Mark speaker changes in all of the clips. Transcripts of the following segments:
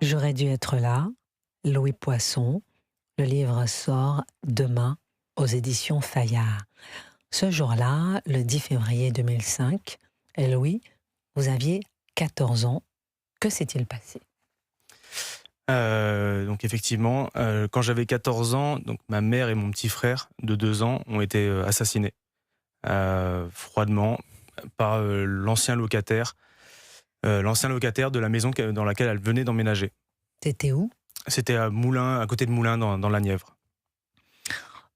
Speaker 1: J'aurais dû être là, Louis Poisson. Le livre sort demain aux éditions Fayard. Ce jour-là, le 10 février 2005, et Louis, vous aviez 14 ans. Que s'est-il passé?
Speaker 2: Donc effectivement, quand j'avais 14 ans, donc ma mère et mon petit frère de 2 ans ont été, assassinés, froidement par, l'ancien locataire de la maison dans laquelle elle venait d'emménager.
Speaker 1: T'étais où?
Speaker 2: C'était à Moulins, à côté de Moulins dans la Nièvre.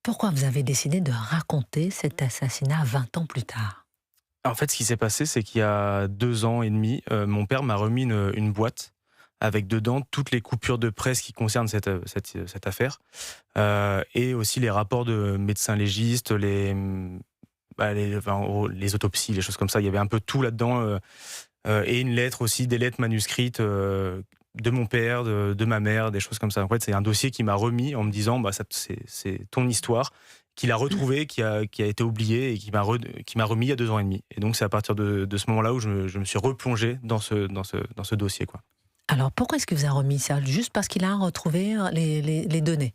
Speaker 1: Pourquoi vous avez décidé de raconter cet assassinat 20 ans plus tard?
Speaker 2: En fait, ce qui s'est passé, c'est qu'il y a 2 ans et demi, mon père m'a remis une boîte avec dedans toutes les coupures de presse qui concernent cette affaire, et aussi les rapports de médecins légistes, en gros, les autopsies, les choses comme ça. Il y avait un peu tout là-dedans, et une lettre aussi, des lettres manuscrites, de mon père, de ma mère, des choses comme ça. En fait, c'est un dossier qu'il m'a remis en me disant: «Bah, ça c'est ton histoire», qu'il a retrouvé, qui a été oublié et qui m'a remis il y a 2 ans et demi. Et donc c'est à partir de ce moment-là où je me suis replongé dans ce dossier, quoi.
Speaker 1: Alors pourquoi est-ce qu'il vous a remis ça? Juste parce qu'il a retrouvé les données?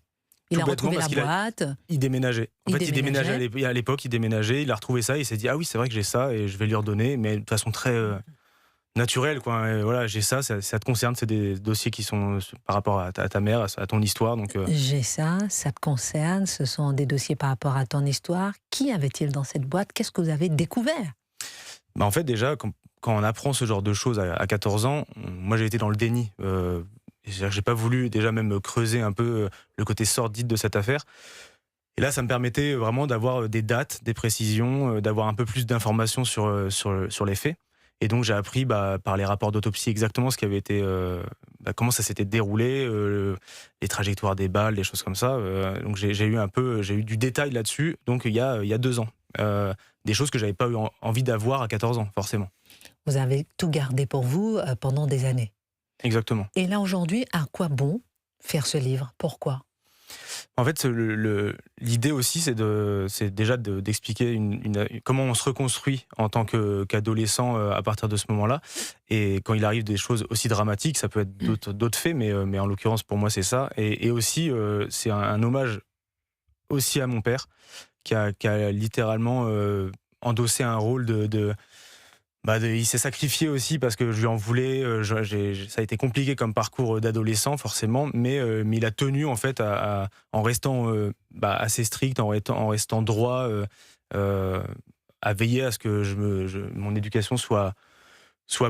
Speaker 1: Il
Speaker 2: Tout
Speaker 1: a
Speaker 2: bêtement
Speaker 1: retrouvé
Speaker 2: parce
Speaker 1: la boîte?
Speaker 2: il déménageait. En
Speaker 1: Il
Speaker 2: fait, il déménageait
Speaker 1: déménageait?
Speaker 2: à l'époque, il déménageait, il a retrouvé ça, il s'est dit: «Ah oui, c'est vrai que j'ai ça et je vais lui redonner», mais de façon très, naturelle, quoi. Et voilà, j'ai ça, ça te concerne, c'est des dossiers qui sont par rapport à ta mère, à ton histoire, donc
Speaker 1: J'ai ça, ça te concerne, ce sont des dossiers par rapport à ton histoire. Qui avait-il dans cette boîte? Qu'est-ce que vous avez découvert?
Speaker 2: bah, en fait, déjà, quand on apprend ce genre de choses à 14 ans, moi, j'ai été dans le déni, c'est-à-dire que j'ai pas voulu déjà même creuser un peu, le côté sordide de cette affaire. Et là, ça me permettait vraiment d'avoir, des dates, des précisions, d'avoir un peu plus d'informations sur les faits. Et donc j'ai appris, par les rapports d'autopsie exactement ce qui avait été, comment ça s'était déroulé, les trajectoires des balles, des choses comme ça, donc j'ai eu du détail là-dessus, donc il y a 2 ans. Des choses que j'avais pas eu envie d'avoir à 14 ans, forcément.
Speaker 1: Vous avez tout gardé pour vous pendant des années.
Speaker 2: Exactement.
Speaker 1: Et là aujourd'hui, à quoi bon faire ce livre? Pourquoi?
Speaker 2: En fait, l'idée aussi, c'est déjà d'expliquer comment on se reconstruit en tant qu'adolescent, à partir de ce moment-là. Et quand il arrive des choses aussi dramatiques, ça peut être d'autres faits, mais en l'occurrence pour moi c'est ça. Et aussi, c'est un hommage aussi à mon père qui a littéralement, endossé un rôle il s'est sacrifié aussi parce que je lui en voulais, ça a été compliqué comme parcours, d'adolescent forcément, mais il a tenu en fait en restant, assez strict, en restant droit, à veiller à ce que mon éducation soit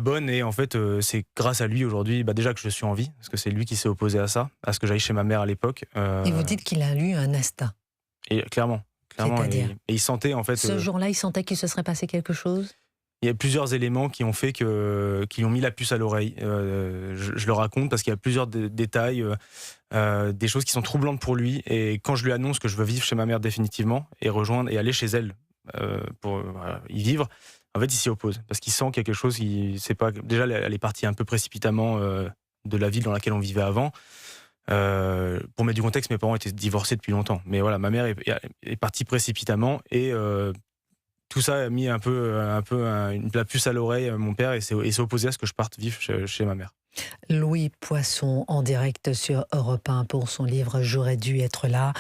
Speaker 2: bonne. Et en fait, c'est grâce à lui aujourd'hui, déjà que je suis en vie, parce que c'est lui qui s'est opposé à ça, à ce que j'aille chez ma mère à l'époque,
Speaker 1: Et vous dites qu'il a eu un instinct.
Speaker 2: et clairement,
Speaker 1: C'est-à-dire,
Speaker 2: et il sentait en fait,
Speaker 1: ce jour-là, il sentait qu'il se serait passé quelque chose?
Speaker 2: il y a plusieurs éléments qui ont fait qui lui ont mis la puce à l'oreille. Je le raconte parce qu'il y a plusieurs détails, des choses qui sont troublantes pour lui. Et quand je lui annonce que je veux vivre chez ma mère définitivement et rejoindre et aller chez elle, pour voilà, y vivre, en fait, il s'y oppose parce qu'il sent quelque chose. Il sait pas. Déjà, elle est partie un peu précipitamment, de la ville dans laquelle on vivait avant. Pour mettre du contexte, mes parents étaient divorcés depuis longtemps. Mais voilà, ma mère est partie précipitamment et tout ça a mis la puce à l'oreille à mon père et s'est opposé à ce que je parte vivre chez ma mère.
Speaker 1: Louis Poisson en direct sur Europe 1 pour son livre J'aurais dû être là,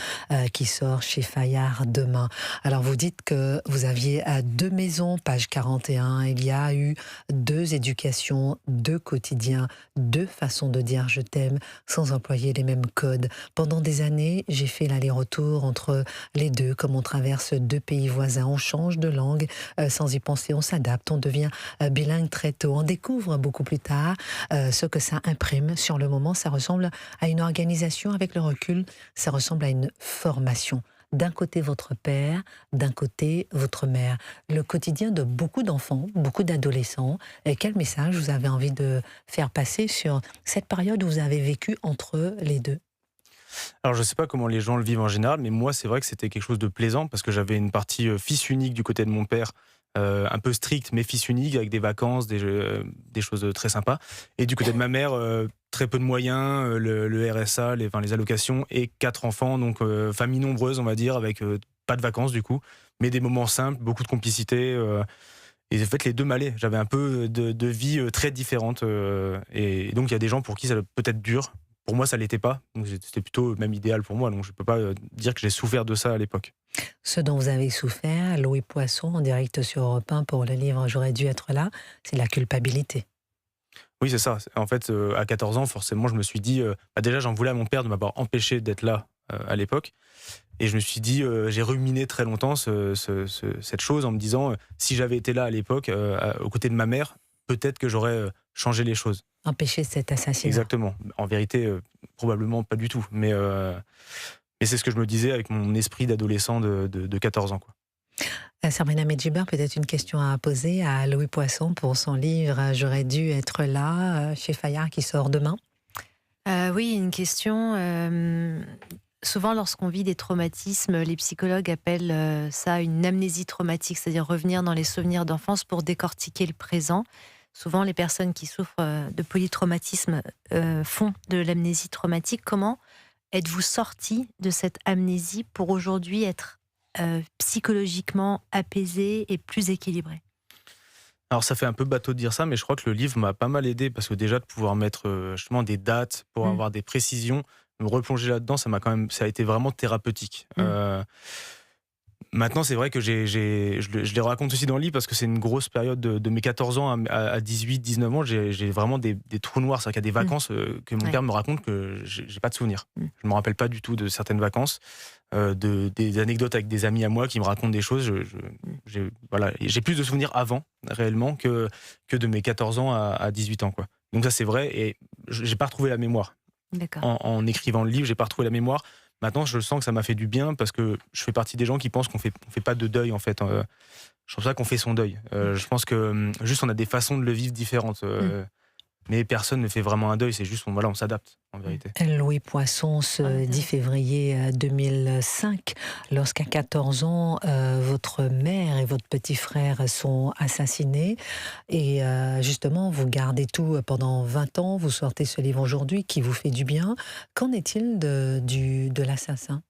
Speaker 1: qui sort chez Fayard demain. Alors vous dites que vous aviez à 2 maisons, page 41, il y a eu 2 éducations, 2 quotidiens, 2 façons de dire je t'aime sans employer les mêmes codes. Pendant des années, j'ai fait l'aller-retour entre les deux, comme on traverse 2 pays voisins, on change de langue, sans y penser, on s'adapte, on devient bilingue très tôt, on découvre beaucoup plus tard ce que ça imprime. Sur le moment, ça ressemble à une organisation. Avec le recul, ça ressemble à une formation. D'un côté, votre père, d'un côté, votre mère. Le quotidien de beaucoup d'enfants, beaucoup d'adolescents. Et quel message vous avez envie de faire passer sur cette période où vous avez vécu entre les deux?
Speaker 2: Alors je sais pas comment les gens le vivent en général, mais moi c'est vrai que c'était quelque chose de plaisant parce que j'avais une partie, fils unique du côté de mon père, un peu strict, mais fils unique avec des vacances, des choses, très sympas. Et du côté de ma mère, très peu de moyens, le RSA, les allocations et 4 enfants, donc famille nombreuse on va dire avec, pas de vacances du coup, mais des moments simples, beaucoup de complicité, Et en fait, les deux m'allaient. J'avais un peu de vie très différente. Et donc, il y a des gens pour qui ça peut être dur. Pour moi, ça l'était pas. Donc, c'était plutôt même idéal pour moi. Donc, je peux pas dire que j'ai souffert de ça à l'époque.
Speaker 1: Ce dont vous avez souffert, Louis Poisson, en direct sur Europe 1 pour le livre J'aurais dû être là, c'est la culpabilité.
Speaker 2: Oui, c'est ça. En fait, à 14 ans, forcément, je me suis dit... déjà, j'en voulais à mon père de m'avoir empêché d'être là à l'époque. Et je me suis dit, j'ai ruminé très longtemps cette chose en me disant, si j'avais été là à l'époque, aux côtés de ma mère, peut-être que j'aurais changé les choses.
Speaker 1: Empêcher cet assassinat.
Speaker 2: Exactement. En vérité, probablement pas du tout. Mais c'est ce que je me disais avec mon esprit d'adolescent de 14 ans, quoi.
Speaker 1: Sabrina Medjiber, peut-être une question à poser à Louis Poisson pour son livre J'aurais dû être là, chez Fayard, qui sort demain.
Speaker 3: Oui, une question. Souvent, lorsqu'on vit des traumatismes, les psychologues appellent ça une amnésie traumatique, c'est-à-dire revenir dans les souvenirs d'enfance pour décortiquer le présent. Souvent, les personnes qui souffrent de polytraumatisme font de l'amnésie traumatique. Comment êtes-vous sorti de cette amnésie pour aujourd'hui être psychologiquement apaisé et plus équilibré?
Speaker 2: Alors ça fait un peu bateau de dire ça, mais je crois que le livre m'a pas mal aidé parce que déjà de pouvoir mettre justement des dates pour avoir des précisions, me replonger là-dedans, ça a été vraiment thérapeutique. Maintenant, c'est vrai que je les raconte aussi dans le livre parce que c'est une grosse période de mes 14 ans à 18, 19 ans. J'ai vraiment des trous noirs. C'est-à-dire qu'il y a des vacances que mon père me raconte que j'ai pas de souvenirs. Je me rappelle pas du tout de certaines vacances, des anecdotes avec des amis à moi qui me racontent des choses. J'ai plus de souvenirs avant, réellement, que de mes 14 ans à 18 ans, quoi. Donc ça, c'est vrai. Et j'ai pas retrouvé la mémoire. En écrivant le livre, j'ai pas retrouvé la mémoire. Maintenant, je sens que ça m'a fait du bien parce que je fais partie des gens qui pensent qu'on fait pas de deuil, en fait. Je trouve ça qu'on fait son deuil. Je pense que juste on a des façons de le vivre différentes. Mais personne ne fait vraiment un deuil, c'est juste on s'adapte, en vérité.
Speaker 1: Louis Poisson, ce 10 février 2005, lorsqu'à 14 ans, votre mère et votre petit frère sont assassinés. Et justement, vous gardez tout pendant 20 ans, vous sortez ce livre aujourd'hui qui vous fait du bien. Qu'en est-il de l'assassin ?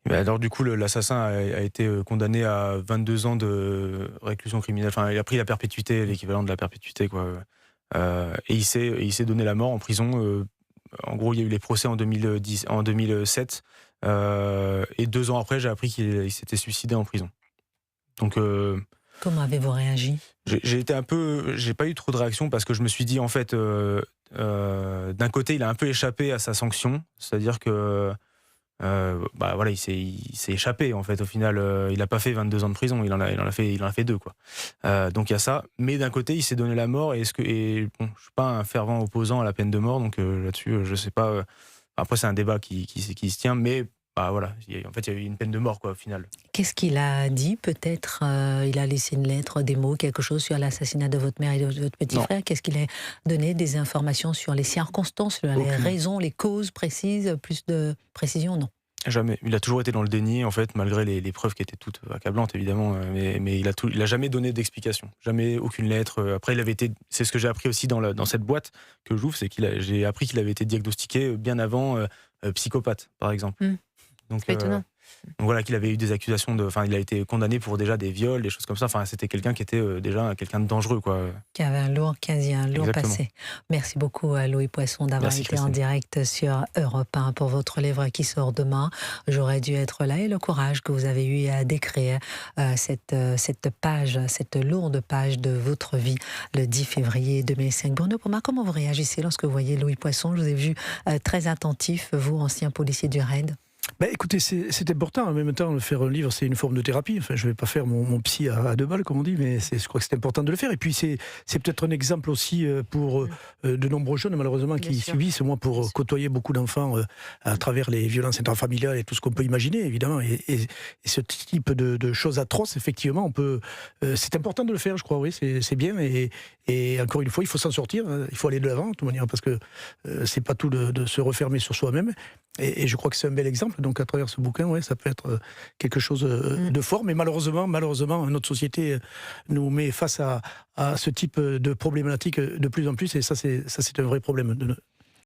Speaker 2: Alors du coup, l'assassin a été condamné à 22 ans de réclusion criminelle. Enfin, il a pris la perpétuité, l'équivalent de la perpétuité, quoi. Et il s'est donné la mort en prison. En gros, il y a eu les procès en 2007. Et 2 ans après, j'ai appris qu'il s'était suicidé en prison. Donc,
Speaker 1: comment avez-vous réagi ?
Speaker 2: J'ai pas eu trop de réaction parce que je me suis dit, en fait, d'un côté, il a un peu échappé à sa sanction. C'est-à-dire que il s'est échappé en fait. Au final, il a pas fait 22 ans de prison, il en a fait 2, quoi. Donc il y a ça. Mais d'un côté, il s'est donné la mort. Je suis pas un fervent opposant à la peine de mort, donc là-dessus, je sais pas. Après, c'est un débat qui se tient, mais en fait, il y a eu une peine de mort, quoi, au final.
Speaker 1: Qu'est-ce qu'il a dit ? Peut-être il a laissé une lettre, des mots, quelque chose sur l'assassinat de votre mère et de votre petit frère. Qu'est-ce qu'il a donné ? Des informations sur les circonstances, les raisons, les causes précises, plus de précision ? Non.
Speaker 2: Jamais. Il a toujours été dans le déni, en fait, malgré les preuves qui étaient toutes accablantes, évidemment. Mais il a jamais donné d'explication. Jamais, aucune lettre. Après, c'est ce que j'ai appris aussi dans cette boîte que j'ouvre, c'est j'ai appris qu'il avait été diagnostiqué bien avant psychopathe, par exemple. Donc,
Speaker 3: c'est étonnant.
Speaker 2: Donc voilà, qu'il avait eu des accusations il a été condamné pour déjà des viols, des choses comme ça. Enfin, c'était quelqu'un qui était déjà quelqu'un de dangereux, quoi.
Speaker 1: Qui avait un lourd
Speaker 2: Exactement.
Speaker 1: passé. Merci beaucoup à Louis Poisson d'avoir été
Speaker 2: Christine.
Speaker 1: en direct sur Europe 1 pour votre livre qui sort demain. J'aurais dû être là, et le courage que vous avez eu à décrire cette lourde page de votre vie le 10 février 2005. Bruno Pomar, comment vous réagissez lorsque vous voyez Louis Poisson ? Je vous ai vu très attentif, vous, ancien policier du RAID.
Speaker 4: Écoutez, c'est important. En même temps, faire un livre, c'est une forme de thérapie. Enfin, je ne vais pas faire mon psy à 2 balles, comme on dit, mais je crois que c'est important de le faire. Et puis, c'est peut-être un exemple aussi pour de nombreux jeunes, malheureusement, qui subissent. Moi, pour côtoyer beaucoup d'enfants à travers les violences intrafamiliales et tout ce qu'on peut imaginer, évidemment, et ce type de choses atroces, effectivement, c'est important de le faire, je crois, oui, c'est bien. Et encore une fois, il faut s'en sortir. Il faut aller de l'avant, de toute manière, parce que c'est pas tout de se refermer sur soi-même. Et je crois que c'est un bel exemple. Donc à travers ce bouquin, ça peut être quelque chose de fort. Mais malheureusement, notre société nous met face à ce type de problématiques de plus en plus. Et ça, c'est un vrai problème